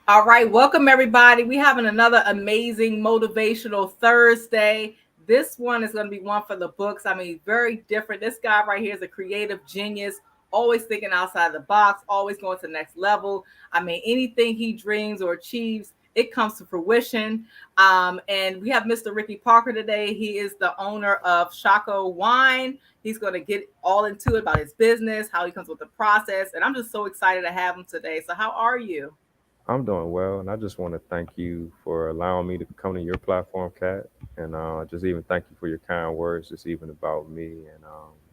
All right, welcome everybody. We having another amazing motivational Thursday. This one is going to be one for the books. I mean, very different. This guy right here is a creative genius, always thinking outside the box, always going to the next level. I mean, anything he dreams or achieves, it comes to fruition. And we have Mr. Ricky Parker today. He is the owner of Shockoe Wine. He's going to get all into it about his business, how he comes with the process, and I'm just so excited to have him today. So, how are you? I'm doing well, and I just want to thank you for allowing me to come to your platform, Kat, and just even thank you for your kind words, just even about me, and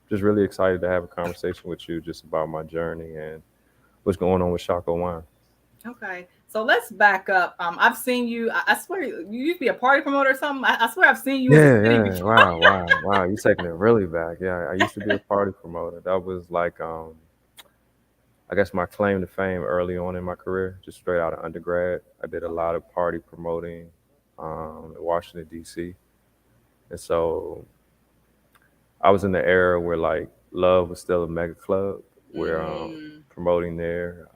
just really excited to have a conversation with you just about my journey and what's going on with Shockoe Wine. Okay, so let's back up. I've seen you. I swear you used to be a party promoter or something. I swear I've seen you in the Yeah, city yeah, before. wow. You're taking it really back. Yeah, I used to be a party promoter. That was like, I guess my claim to fame early on in my career, just straight out of undergrad. I did a lot of party promoting in Washington D.C. And so I was in the era where like Love was still a mega club, where Mm, promoting there,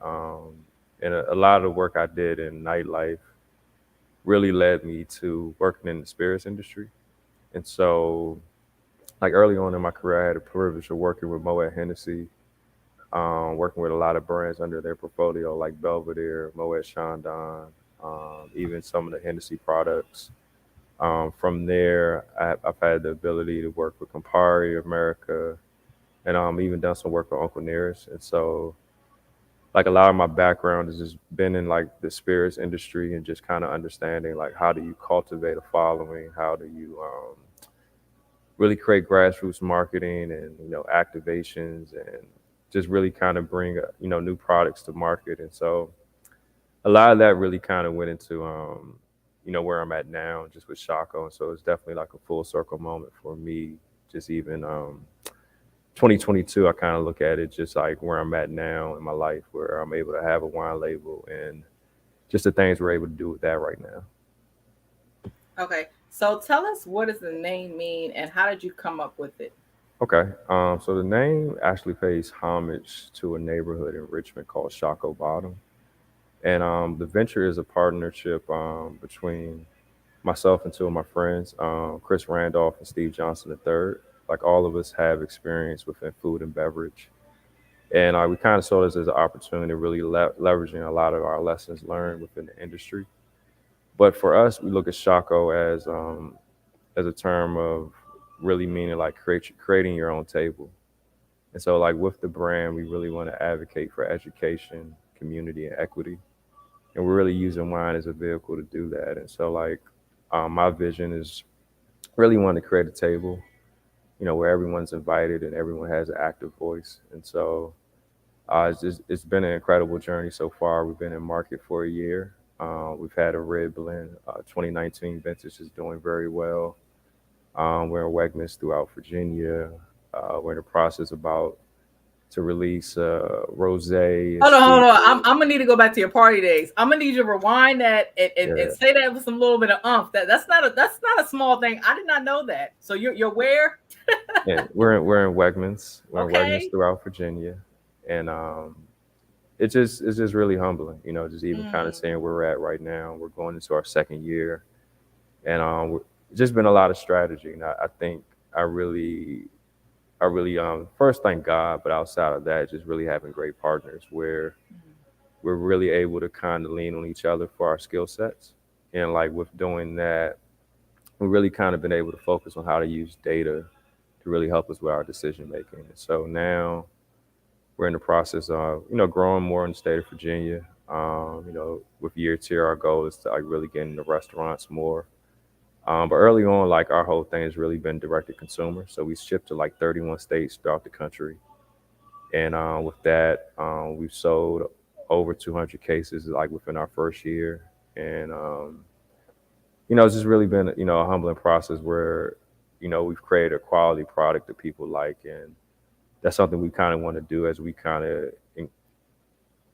and a lot of the work I did in nightlife really led me to working in the spirits industry. And so, like early on in my career, I had the privilege of working with Moet Hennessy, working with a lot of brands under their portfolio, like Belvedere, Moet Chandon, even some of the Hennessy products. From there, I've had the ability to work with Campari America, and even done some work with Uncle Nearest. And so, like a lot of my background has just been in like the spirits industry and just kind of understanding like how do you cultivate a following, how do you really create grassroots marketing and activations and just really kind of bring new products to market. And so a lot of that really kind of went into where I'm at now, just with Shako. And so it's definitely like a full circle moment for me. Just even 2022, I kind of look at it just like where I'm at now in my life, where I'm able to have a wine label and just the things we're able to do with that right now. okay, so tell us, what does the name mean, and how did you come up with it? Okay, so the name actually pays homage to a neighborhood in Richmond called Shockoe Bottom, and the venture is a partnership between myself and two of my friends, Chris Randolph and Steve Johnson III. Like all of us have experience within food and beverage, and we kind of saw this as an opportunity to really leveraging a lot of our lessons learned within the industry. But for us, we look at Shako as a term of really meaning like creating your own table. And so, like with the brand, we really want to advocate for education, community, and equity. And we're really using wine as a vehicle to do that. And so, like, my vision is really want to create a table, where everyone's invited and everyone has an active voice. And so, it's been an incredible journey so far. We've been in market for a year. We've had a red blend. 2019 vintage is doing very well. We're in Wegmans throughout Virginia. We're in the process about to release rosé and Hold sweet. on. I'm gonna need to go back to your party days. I'm gonna need you to rewind that and Yeah, say that with some little bit of umph. That's not a small thing. I did not know that. So you're where? yeah. We're in Wegmans. We're in Wegmans Okay. throughout Virginia, and it's just really humbling. Just even kind of Mm, seeing where we're at right now. We're going into our second year, and it's just been a lot of strategy. And I think I really I really first thank God, but outside of that, just really having great partners where we're really able to kind of lean on each other for our skill sets. And like with doing that, we really kind of been able to focus on how to use data to really help us with our decision making. So now we're in the process of growing more in the state of Virginia. With year two, our goal is to like really get into restaurants more. But early on, like our whole thing has really been direct to consumer. So we ship to like 31 states throughout the country, and with that, we've sold over 200 cases like within our first year, and it's just really been a humbling process where we've created a quality product that people like, and that's something we kind of want to do as we kind of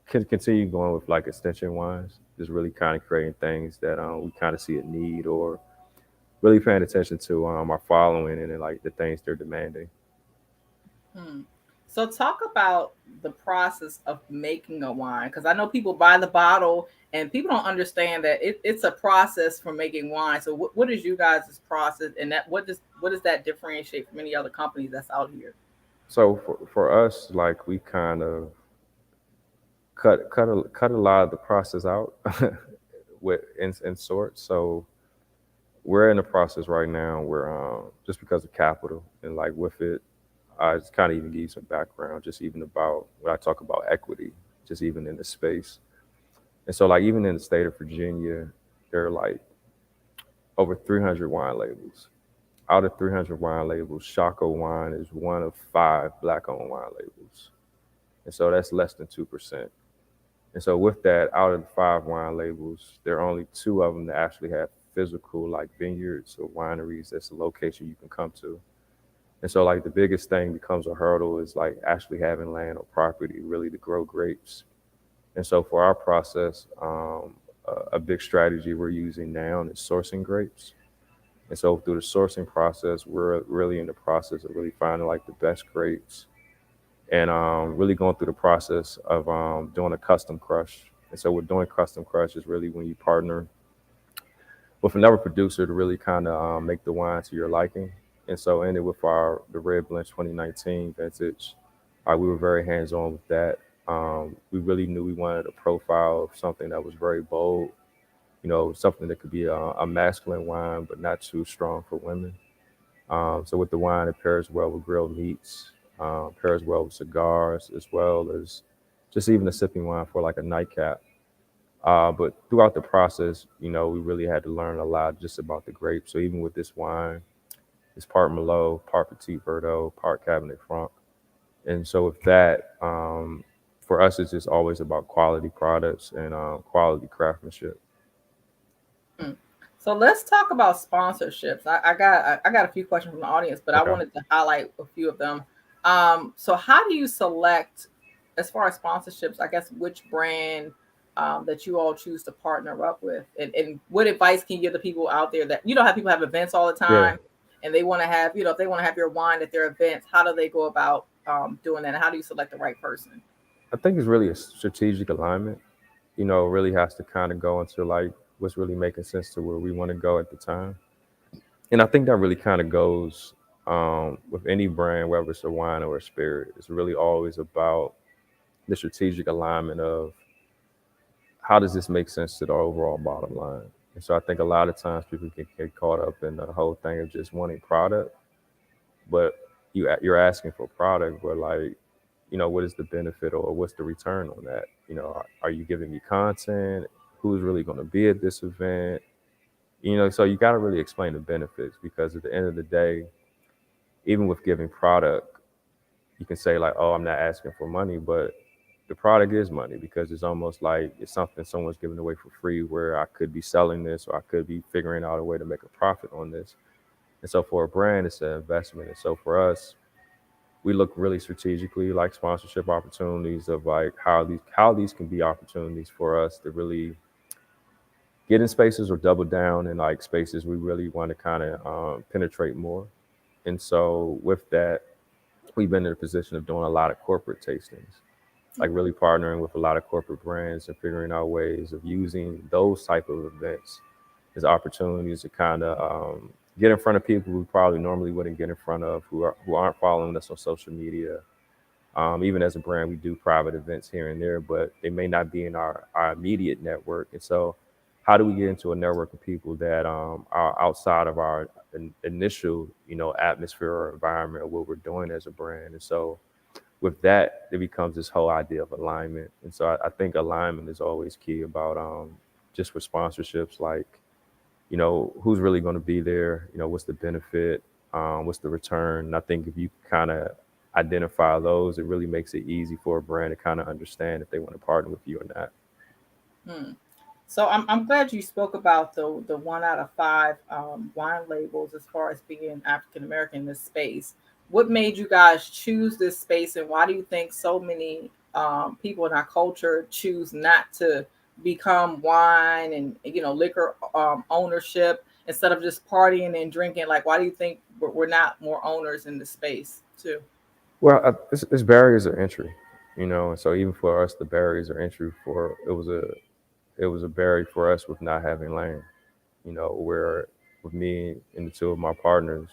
can continue going with like extension wines, just really kind of creating things that we kind of see a need or really paying attention to our following and then, like the things they're demanding. hmm. So talk about the process of making a wine, because I know people buy the bottle and people don't understand that it's a process for making wine. So what is you guys' process, and that what does that differentiate from any other companies that's out here? So for us, like we kind of cut a lot of the process out with in sorts. So we're in the process right now where just because of capital and like with it, I just kind of even give you some background, just even about when I talk about equity, just even in the space. And so like even in the state of Virginia, there are like over 300 wine labels. Out of 300 wine labels, Shockoe Wine is one of five black-owned wine labels, and so that's less than 2%. And so with that, out of the five wine labels, there are only two of them that actually have physical like vineyards or wineries. That's a location you can come to. And so like the biggest thing becomes a hurdle is like actually having land or property really to grow grapes. And so for our process, a big strategy we're using now is sourcing grapes. And so through the sourcing process, we're really in the process of really finding like the best grapes and really going through the process of doing a custom crush. And so we're doing custom crush is really when you partner with another producer to really kind of make the wine to your liking. And so in it with our the Red Blend 2019 vintage, we were very hands on with that. We really knew we wanted a profile of something that was very bold, something that could be a masculine wine, but not too strong for women. So with the wine, it pairs well with grilled meats, pairs well with cigars, as well as just even a sipping wine for like a nightcap. But throughout the process, we really had to learn a lot just about the grape. So even with this wine, it's part Merlot, part Petit Verdot, part Cabernet Franc. And so with that, for us, it's just always about quality products and quality craftsmanship. Hmm. So let's talk about sponsorships. I got a few questions from the audience, but I Okay. wanted to highlight a few of them. So how do you select, as far as sponsorships? I guess which brand that you all choose to partner up with, and what advice can you give the people out there that how people have events all the Yeah. time, and they want to have if they want to have your wine at their events, how do they go about doing that, and how do you select the right person? I think it's really a strategic alignment. Really has to kind of go into like what's really making sense to where we want to go at the time. And I think that really kind of goes with any brand, whether it's a wine or a spirit. It's really always about the strategic alignment of how does this make sense to the overall bottom line. And so I think a lot of times people can get caught up in the whole thing of just wanting product, but you're asking for product, but like, what is the benefit or what's the return on that? Are you giving me content? Who's really going to be at this event? So you got to really explain the benefits because at the end of the day, even with giving product, you can say like, "Oh, I'm not asking for money," but the product is money because it's almost like it's something someone's giving away for free. Where I could be selling this, or I could be figuring out a way to make a profit on this. And so for a brand, it's an investment. And so for us, we look really strategically like sponsorship opportunities of like how these can be opportunities for us to really get in spaces or double down in like spaces we really want to kind of penetrate more. And so with that, we've been in a position of doing a lot of corporate tastings, like really partnering with a lot of corporate brands and figuring out ways of using those type of events as opportunities to kind of get in front of people who probably normally wouldn't get in front of who aren't following us on social media. Even as a brand, we do private events here and there, but they may not be in our immediate network. And so, how do we get into a network of people that are outside of our initial, atmosphere or environment of what we're doing as a brand? And so, with that, it becomes this whole idea of alignment. And so, I think alignment is always key about just with sponsorships, like who's really going to be there, what's the benefit, what's the return. And I think if you kind of identify those, it really makes it easy for a brand to kind of understand if they want to partner with you or not. Hmm. So I'm glad you spoke about the 1 out of 5 wine labels as far as being African American in this space. What made you guys choose this space, and why do you think so many people in our culture choose not to become wine and liquor ownership instead of just partying and drinking? Like, why do you think we're not more owners in the space too? Well, it's barriers of entry, and so even for us, the barriers of entry for it was a barrier for us with not having land, where with me and the two of my partners,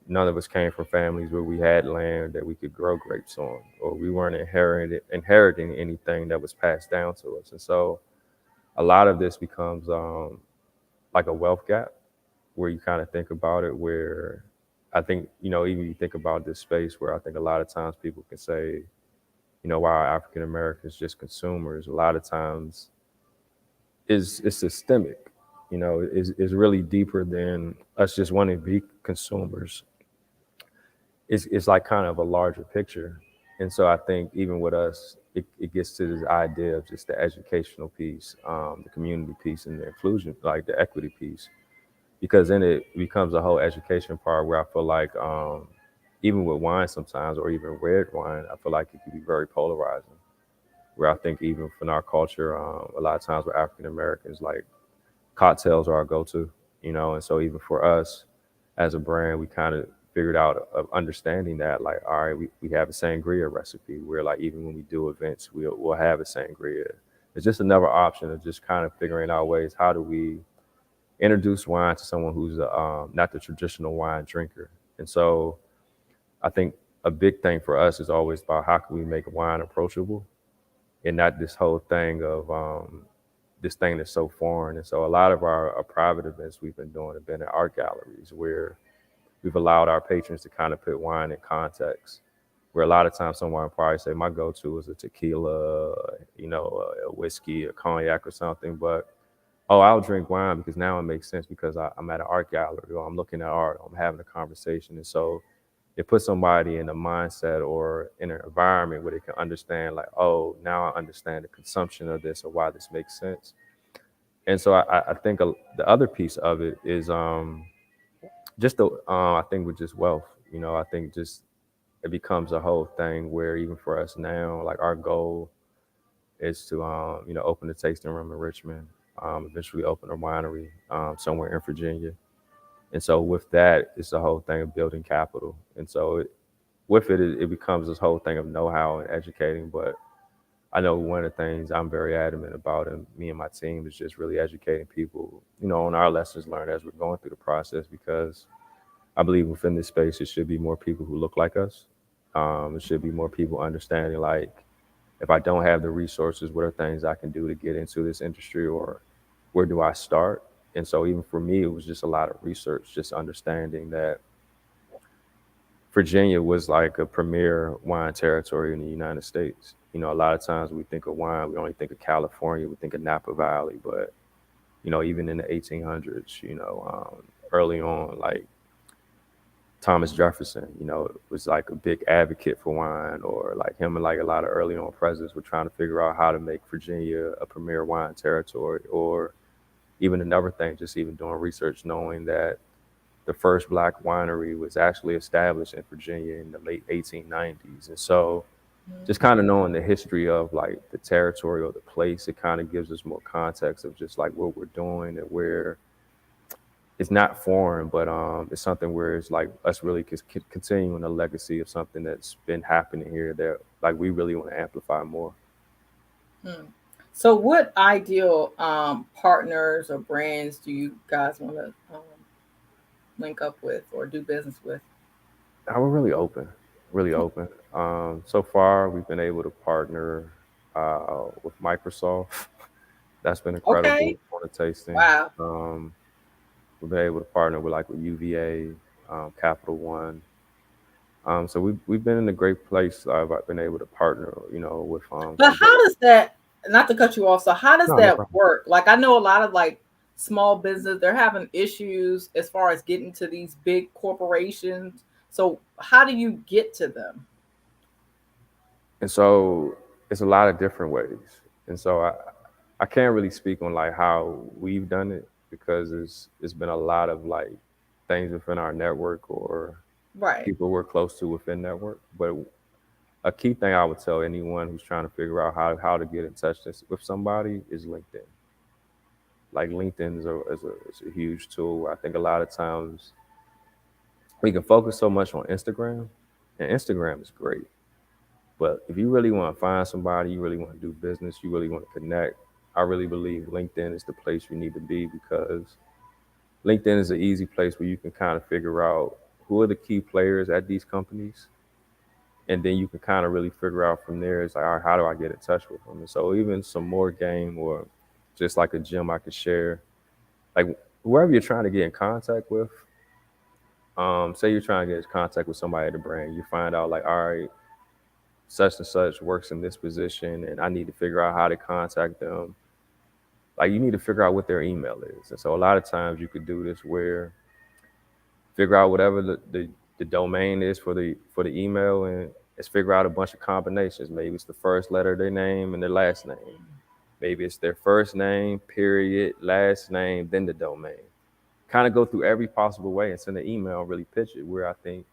none of us came from families where we had land that we could grow grapes on, or we weren't inheriting anything that was passed down to us, and so a lot of this becomes like a wealth gap, where you kind of think about it, where I think, even you think about this space where I think a lot of times people can say, why are African Americans just consumers? A lot of times is systemic, is really deeper than us just wanting to be consumers. It's like kind of a larger picture. And so I think even with us, it gets to this idea of just the educational piece, the community piece, and the inclusion, like the equity piece, because then it becomes a whole education part where I feel like even with wine sometimes, or even red wine, I feel like it can be very polarizing. Where I think even in our culture, a lot of times with African Americans, like cocktails are our go-to, and so even for us as a brand, we kind of figured out of understanding that, like, all right, we have a sangria recipe where, like, even when we do events, we'll have a sangria. It's just another option of just kind of figuring out ways, how do we introduce wine to someone who's not the traditional wine drinker. And so I think a big thing for us is always about how can we make wine approachable, and not this whole thing of this thing that's so foreign. And so a lot of our private events we've been doing have been at art galleries, where we've allowed our patrons to kind of put wine in context. Where a lot of times someone would probably say my go-to is a tequila, a whiskey, a cognac or something, but oh, I'll drink wine because now it makes sense because I'm at an art gallery, or I'm looking at art, or I'm having a conversation. And so it puts somebody in a mindset or in an environment where they can understand, like, oh, now I understand the consumption of this, or why this makes sense. And so I think the other piece of it is just I think with just wealth, I think just it becomes a whole thing where even for us now, like our goal is to open a tasting room in Richmond, eventually open a winery somewhere in Virginia. And so with that, it's the whole thing of building capital. And so with it becomes this whole thing of know-how and educating. But I know one of the things I'm very adamant about, and me and my team, is just really educating people, on our lessons learned as we're going through the process, because I believe within this space, it should be more people who look like us. It should be more people understanding, like, if I don't have the resources, what are things I can do to get into this industry, or where do I start? And so even for me, it was just a lot of research, just understanding that Virginia was like a premier wine territory in the United States. A lot of times we think of wine, we only think of California, we think of Napa Valley, but even in the 1800s, early on, like Thomas Jefferson, was like a big advocate for wine, or like him and like a lot of early on presidents were trying to figure out how to make Virginia a premier wine territory. Or even another thing, just even doing research, knowing that the first black winery was actually established in Virginia in the late 1890s. And so just kind of knowing the history of like the territory or the place, it kind of gives us more context of just like what we're doing, and where it's not foreign, but it's something where it's like us really continuing a legacy of something that's been happening here that like we really want to amplify more. Hmm. So, what ideal partners or brands do you guys want to link up with or do business with? We're really open, really open. So far, we've been able to partner with Microsoft. That's been Okay. incredible for the tasting. Wow. We've been able to partner with like with UVA, Capital One. So we've been in a great place. I've been able to partner, with But some great. how does that, not to cut you off, so how does No, no that problem. work? Like, I know a lot of like small business, they're having issues as far as getting to these big corporations. So, how do you get to them? And so it's a lot of different ways. And so I can't really speak on like how we've done it, because it's been a lot of like things within our network, or Right. people we're close to within network. But a key thing I would tell anyone who's trying to figure out how to get in touch with somebody is LinkedIn. Like LinkedIn is a huge tool. I think a lot of times we can focus so much on Instagram, And Instagram is great. But if you really want to find somebody, you really want to do business, you really want to connect, I really believe LinkedIn is the place you need to be, because LinkedIn is an easy place where you can kind of figure out who are the key players at these companies. And then you can kind of really figure out from there, it's like, all right, how do I get in touch with them? And so even some more game, or just like a gem I could share, like whoever you're trying to get in contact with, say you're trying to get in contact with somebody at the brand, you find out like, all right, such and such works in this position and I need to figure out how to contact them. Like you need to figure out what their email is. And so a lot of times you could do this where figure out whatever the domain is for the email, and let's figure out a bunch of combinations. Maybe it's the first letter of their name and their last name. Maybe it's their first name, period, last name, then the domain. Kind of go through every possible way and send an email and really pitch it. Where I think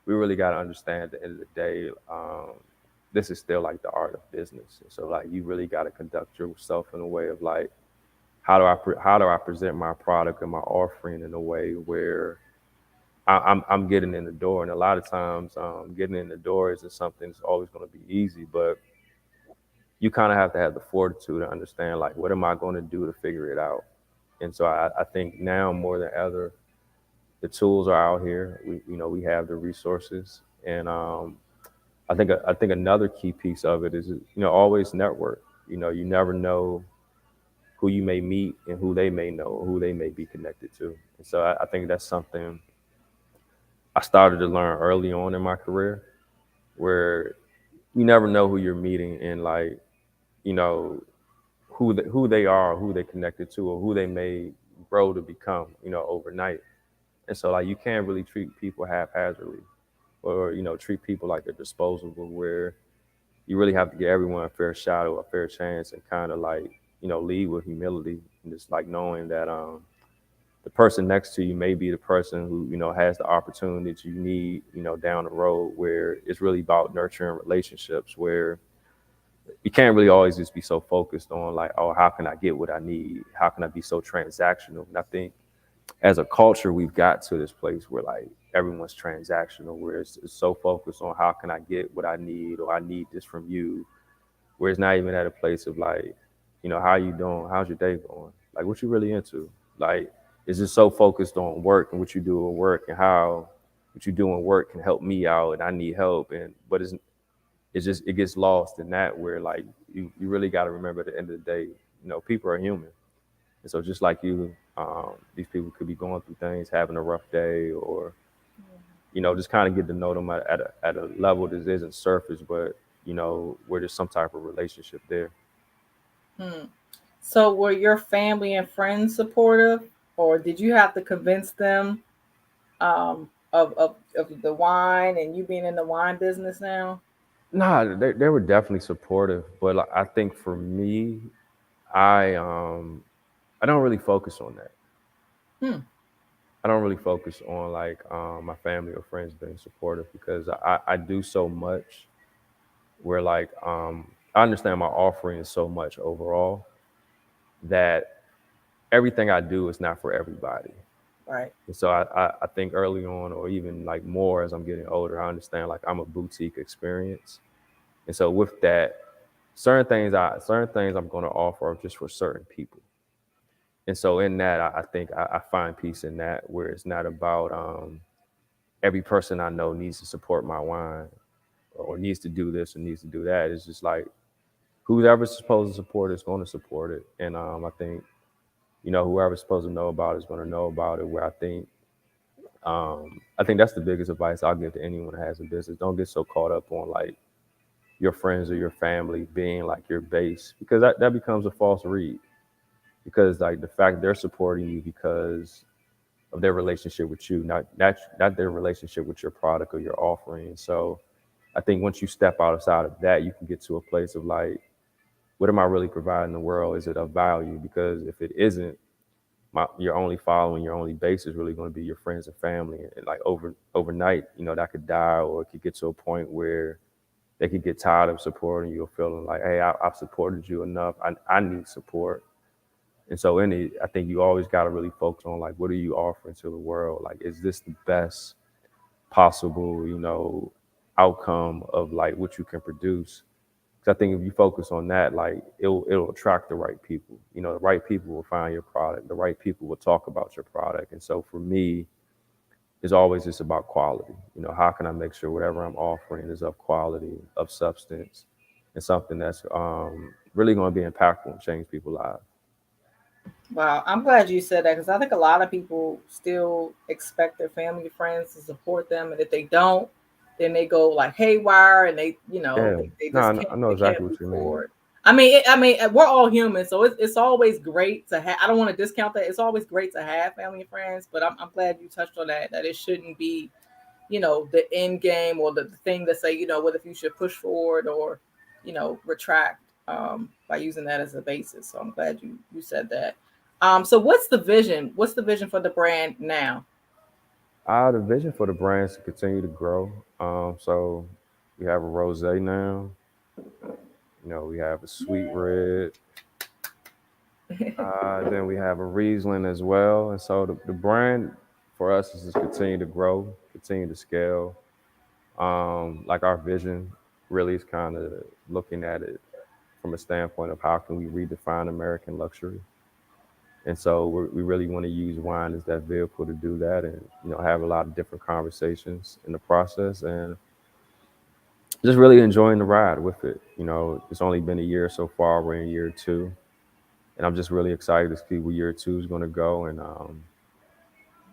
we really got to understand at the end of the day, this is still like the art of business. And so like you really got to conduct yourself in a way of like, how do I present my product and my offering in a way where I'm getting in the door. And a lot of times, getting in the door isn't something that's always going to be easy, but you kind of have to have the fortitude to understand like, what am I going to do to figure it out? And so I think now more than ever, the tools are out here. We have the resources, and I think another key piece of it is always network. You never know who you may meet and who they may know, or who they may be connected to. And so I think that's something I started to learn early on in my career, where you never know who you're meeting, and like you know who they are, who they connected to, or who they may grow to become, overnight. And so like you can't really treat people haphazardly, or treat people like they're disposable, where you really have to give everyone a fair shot or a fair chance, and kind of like lead with humility, and just like knowing that the person next to you may be the person who has the opportunity that you need down the road, where it's really about nurturing relationships, where you can't really always just be so focused on like, oh, how can I get what I need, how can I be so transactional. And I think as a culture we've got to this place where like everyone's transactional, where it's so focused on how can I get what I need, or I need this from you, where it's not even at a place of like, how you doing, how's your day going, like what you really into. Like it's just so focused on work and what you do at work, and how what you do in work can help me out and I need help. And but it's just, it gets lost in that, where like you really got to remember at the end of the day, people are human. And so just like you, these people could be going through things, having a rough day, or just kind of get to know them at a level that isn't surface, but where there's some type of relationship there. Hmm. So were your family and friends supportive, or did you have to convince them of the wine and you being in the wine business now? Nah, they were definitely supportive, but like, I think for me, I don't really focus on that. Hmm. I don't really focus on like my family or friends being supportive, because I do so much, where like I understand my offering is so much overall, that everything I do is not for everybody. Right. And so I think early on, or even like more as I'm getting older, I understand like I'm a boutique experience. And so with that, certain things I'm going to offer are just for certain people. And so in that, I think I find peace in that, where it's not about every person I know needs to support my wine, or needs to do this or needs to do that. It's just like whoever's supposed to support it is going to support it. And I think whoever's supposed to know about it is going to know about it. Where I think that's the biggest advice I'll give to anyone that has a business. Don't get so caught up on like your friends or your family being like your base, because that becomes a false read. Because like the fact they're supporting you because of their relationship with you, not their relationship with your product or your offering. So I think once you step outside of that, you can get to a place of like, what am I really providing the world? Is it of value? Because if it isn't, your only following, your only base is really going to be your friends and family. And like overnight, that could die, or it could get to a point where they could get tired of supporting you, or feeling like, hey, I've supported you enough. I need support. And so I think you always got to really focus on like, what are you offering to the world? Like, is this the best possible, outcome of like what you can produce. Because I think if you focus on that, like it'll attract the right people. You know, the right people will find your product. The right people will talk about your product. And so for me, it's always just about quality. You know, how can I make sure whatever I'm offering is of quality, of substance, and something that's really going to be impactful and change people's lives. Wow, I'm glad you said that because I think a lot of people still expect their family friends to support them, and if they don't, then they go like haywire, and Yeah, they no, just can't I know they can't exactly move what you mean. forward. I mean, we're all human, so it's always great to have. I don't want to discount that. It's always great to have family and friends, but I'm glad you touched on that. That it shouldn't be, the end game or the thing that say, what if you should push forward or, retract by using that as a basis. So I'm glad you said that. So what's the vision? What's the vision for the brand now? The vision for the brand is to continue to grow. So we have a rosé now. You know, we have a sweet red. Then we have a Riesling as well. And so the brand for us is to continue to grow, continue to scale. Like our vision really is kind of looking at it from a standpoint of how can we redefine American luxury. And so we really want to use wine as that vehicle to do that, and have a lot of different conversations in the process, and just really enjoying the ride with it. It's only been a year so far. We're in year two, and I'm just really excited to see where year two is going to go, and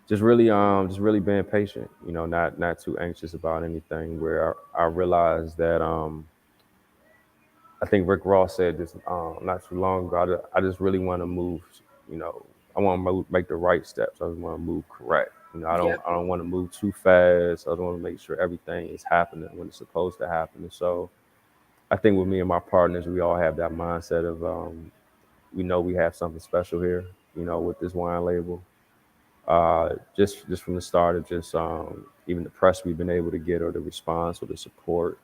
just really being patient. Not too anxious about anything. Where I realized that I think Rick Ross said this not too long ago. I just really want to move. You know, I want to make the right steps. I just want to move correct. Yep. I don't want to move too fast. I don't want to make sure everything is happening when it's supposed to happen. And so I think with me and my partners, we all have that mindset of we know we have something special here. With this wine label. Just from the start of just even the press we've been able to get or the response or the support,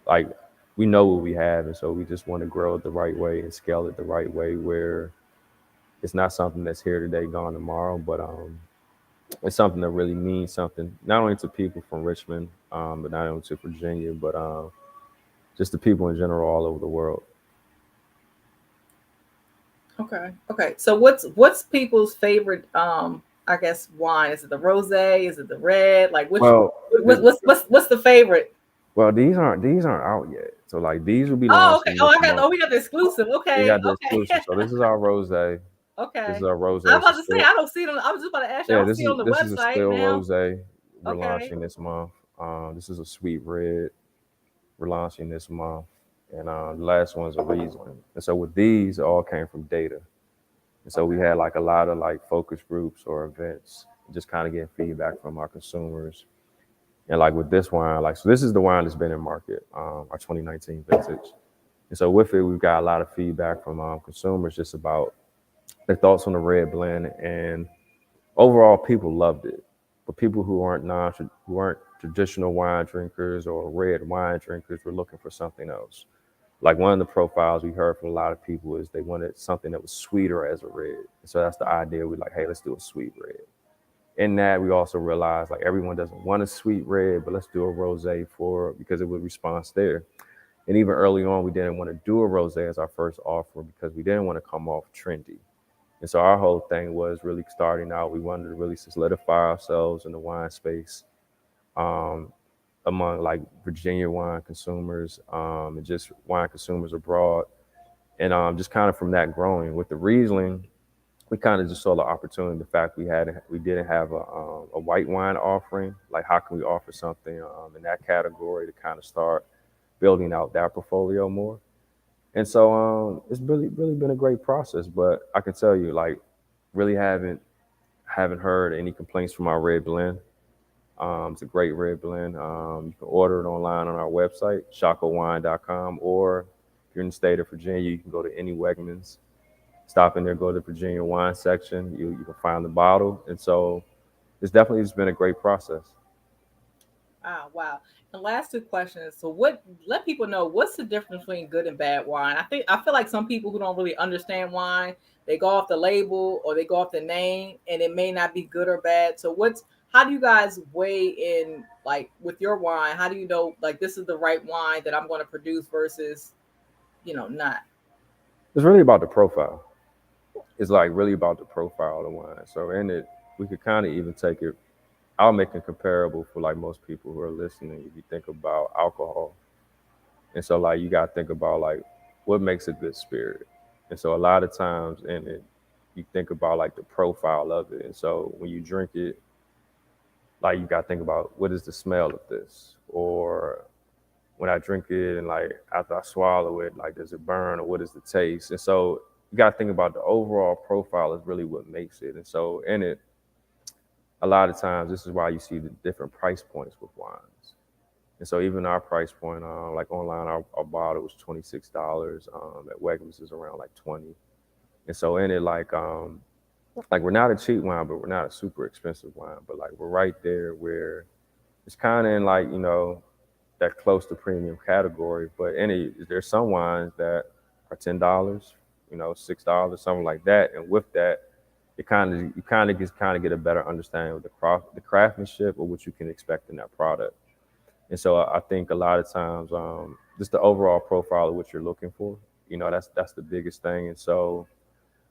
like we know what we have, and so we just want to grow it the right way and scale it the right way where it's not something that's here today, gone tomorrow, but it's something that really means something not only to people from Richmond, but not only to Virginia, but just the people in general all over the world. Okay. Okay. So what's people's favorite I guess wine? Is it the rosé? Is it the red? Like which Well, what's the favorite? these aren't out yet. So like these will be Oh, okay. launching this month. We got the exclusive. We Okay. got the exclusive. Okay. So this is our rosé. This is Okay. our I'm rosé. about to say I don't see it on. I was just about to ask you. I Yeah, don't see it on the this is a website still now. rosé. We're Okay. launching this month. This is a sweet red. We're launching this month, and the last one's a Riesling. And so with these, it all came from data. And so we Okay. had like a lot of like focus groups or events, just kind of getting feedback from our consumers. And like with this wine, like so, this is the wine that's been in market, our 2019 vintage. And so with it, we've got a lot of feedback from consumers just about their thoughts on the red blend, and overall, people loved it. But people who aren't traditional wine drinkers or red wine drinkers were looking for something else. Like one of the profiles we heard from a lot of people is they wanted something that was sweeter as a red. So that's the idea. We're like, hey, let's do a sweet red. In that, we also realized like everyone doesn't want a sweet red, but let's do a rosé for because it would response there. And even early on, we didn't want to do a rosé as our first offer because we didn't want to come off trendy. And so our whole thing was really starting out. We wanted to really solidify ourselves in the wine space um, among like Virginia wine consumers and just wine consumers abroad. And just kind of from that growing with the Riesling, we kind of just saw the opportunity. The fact we didn't have a white wine offering. Like how can we offer something in that category to kind of start building out that portfolio more? And so it's really been a great process. But I can tell you, like, really haven't heard any complaints from our red blend. It's a great red blend. You can order it online on our website, shockowine.com, or if you're in the state of Virginia, you can go to any Wegmans, stop in there, go to the Virginia wine section. You can find the bottle. And so it's definitely just been a great process. Ah, wow. And last two questions. So what let people know what's the difference between good and bad wine? I feel like some people who don't really understand wine, they go off the label or they go off the name and it may not be good or bad. So how do you guys weigh in, like with your wine? How do you know like this is the right wine that I'm going to produce versus, not? It's really about the profile. It's like really about the profile of the wine. So in it, we could kind of even take it. I'll make it comparable for like most people who are listening. If you think about alcohol, and so like you got to think about like what makes a good spirit. And so a lot of times in it, you think about like the profile of it. And so when you drink it, like you got to think about what is the smell of this, or when I drink it and like after I swallow it, like does it burn or what is the taste? And so you got to think about the overall profile is really what makes it. And so in it, a lot of times this is why you see the different price points with wines. And so even our price point, like online, our bottle was $26. At Wegmans is around like 20. And so in it, like we're not a cheap wine, but we're not a super expensive wine. But like we're right there where it's kind of in like that close to premium category. But there's some wines that are $10, $6, something like that. And with that, you kind of get a better understanding of the craftsmanship or what you can expect in that product. And so I think a lot of times, just the overall profile of what you're looking for, that's the biggest thing. And so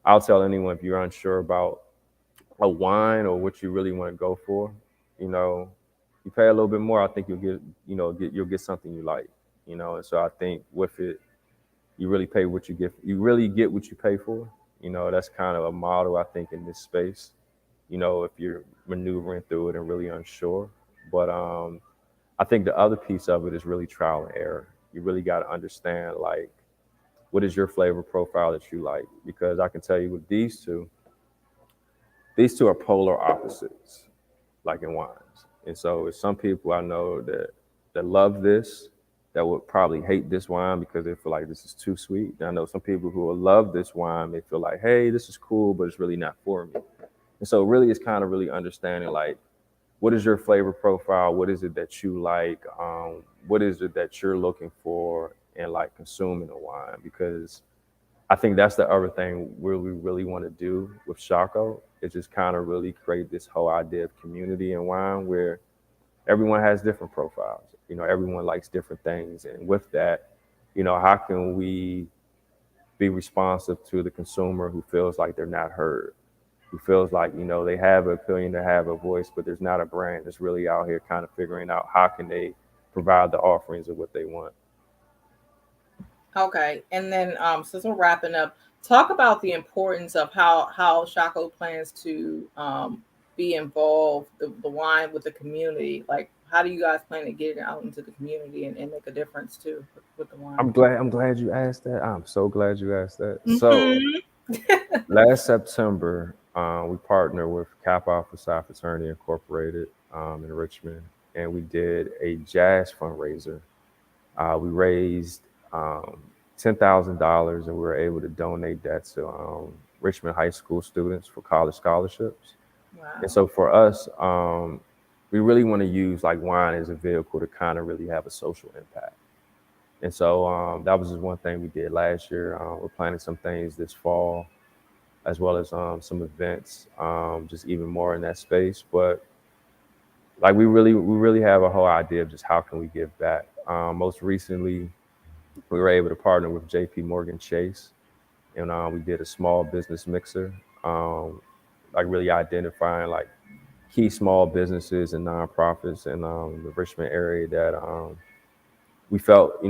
I'll tell anyone if you're unsure about a wine or what you really want to go for, you know, you pay a little bit more. I think you'll get something you like, And so I think with it, you really pay what you get. You really get what you pay for. That's kind of a model I think in this space. If you're maneuvering through it and really unsure, but I think the other piece of it is really trial and error. You really got to understand like what is your flavor profile that you like, because I can tell you with these two are polar opposites, like in wines. And so it's some people I know that love this, that would probably hate this wine because they feel like this is too sweet. And I know some people who will love this wine, they feel like, hey, this is cool, but it's really not for me. And so really it's kind of really understanding like what is your flavor profile? What is it that you like? What is it that you're looking for in like consuming a wine? Because I think that's the other thing we really want to do with Shockoe is just kind of really create this whole idea of community in wine where everyone has different profiles. Everyone likes different things. And with that, how can we be responsive to the consumer who feels like they're not heard, who feels like, they have an opinion, they have a voice, but there's not a brand that's really out here kind of figuring out how can they provide the offerings of what they want. Okay, and then since we're wrapping up, talk about the importance of how Shako plans to be involved the wine with the community. Like, how do you guys plan to get it out into the community and make a difference too with the wine? I'm glad you asked that. I'm so glad you asked that. So Mm-hmm. last September, we partnered with Kappa Alpha Psi Fraternity Incorporated in Richmond, and we did a jazz fundraiser. We raised $10,000, and we were able to donate that to Richmond high school students for college scholarships. And Wow. so for us, we really want to use like wine as a vehicle to kind of really have a social impact. And so that was just one thing we did last year. We're planning some things this fall, as well as some events, just even more in that space. But like we really have a whole idea of just how can we give back. Most recently, we were able to partner with JP Morgan Chase, and we did a small business mixer, um, like really identifying like key small businesses and nonprofits in the Richmond area that we felt,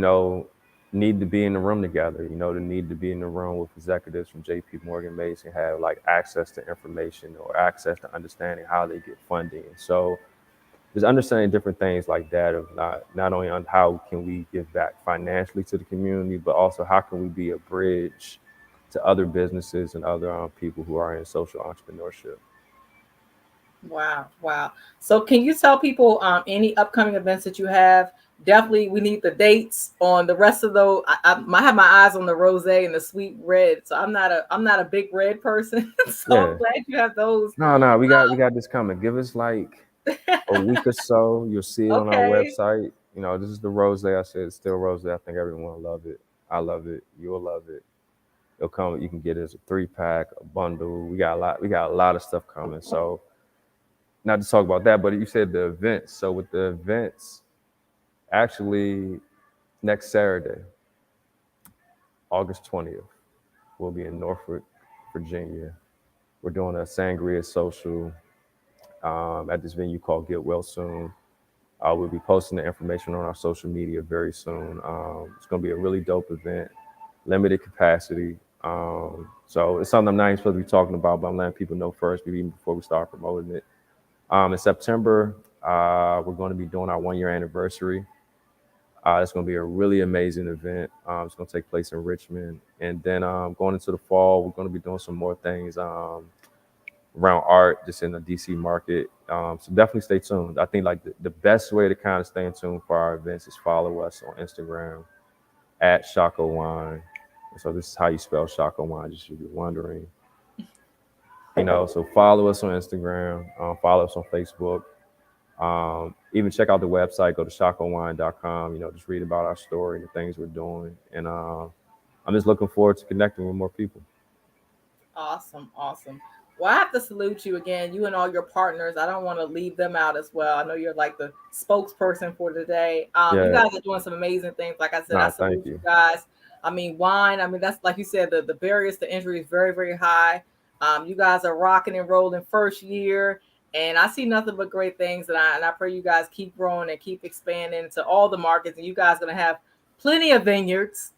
need to be in the room together, the need to be in the room with executives from JP Morgan Chase and have like access to information or access to understanding how they get funding. And so just understanding different things like that of not only on how can we give back financially to the community, but also how can we be a bridge to other businesses and other people who are in social entrepreneurship. Wow, wow. So can you tell people any upcoming events that you have? Definitely, we need the dates on the rest of those. I have my eyes on the rosé and the sweet red. So I'm not a big red person. So I'm Yeah. glad you have those. No, we got this coming. Give us like a week or so. You'll see it on our Okay. website. This is the rose. I said it's still rose. I think everyone will love it. I love it. You'll love it. It'll come. You can get it as a 3-pack, a bundle. We got a lot. We got a lot of stuff coming. So not to talk about that, but you said the events. So with the events, actually next Saturday, August 20th, we'll be in Norfolk, Virginia. We're doing a sangria social at this venue called Get Well Soon. We'll be posting the information on our social media very soon. It's going to be a really dope event, limited capacity. So it's something I'm not even supposed to be talking about, but I'm letting people know first, even before we start promoting it. In September, we're going to be doing our 1 year anniversary. It's going to be a really amazing event. It's going to take place in Richmond. And then going into the fall, we're going to be doing some more things around art, just in the DC market. So definitely stay tuned. I think like the best way to kind of stay in tune for our events is follow us on Instagram at Shockoe Wine. So this is how you spell Shockoe Wine, just if you're wondering. So follow us on Instagram, follow us on Facebook. Even check out the website, go to shockoewine.com, just read about our story and the things we're doing. And I'm just looking forward to connecting with more people. Awesome, awesome. Well, I have to salute you again, you and all your partners. I don't want to leave them out as well. I know you're like the spokesperson for today. You Yeah, guys are doing some amazing things. Like I said, I nah, thank salute you you. guys. I mean, wine. I mean, that's like you said, the barriers to entry is very, very high. You guys are rocking and rolling first year, and I see nothing but great things. And I pray you guys keep growing and keep expanding to all the markets. And you guys gonna have plenty of vineyards.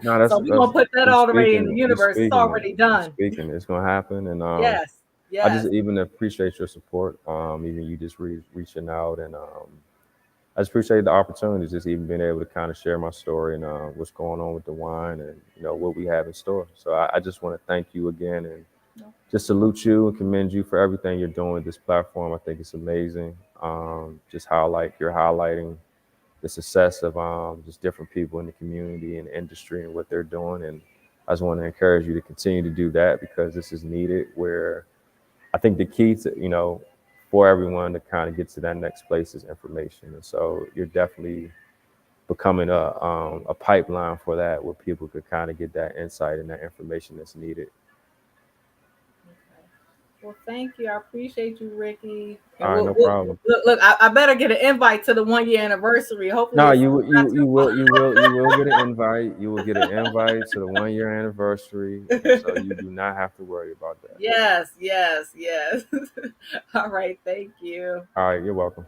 No, So we're gonna put that you already in speaking the it. You universe. It's speaking it. already You done. speaking it. It's gonna happen, and Yes, I just yes. even appreciate your support. Even you just reaching out, and I just appreciate the opportunities, just even being able to kind of share my story and what's going on with the wine, and what we have in store. So I just want to thank you again, and just salute you and commend you for everything you're doing with this platform. I think it's amazing. Just how like you're highlighting the success of just different people in the community and industry and what they're doing. And I just want to encourage you to continue to do that because this is needed. Where I think the key to for everyone to kind of get to that next place is information. And so you're definitely becoming a pipeline for that, where people could kind of get that insight and that information that's needed. Okay. Well, thank you. I appreciate you, Ricky. And All right, no problem. look. I better get an invite to the 1 year anniversary. Hopefully, No, it's you will get an invite. You will get an invite to the 1 year anniversary, and not so you do not have to worry about that. yes, yes, yes. All right. Thank you. All right, you're welcome.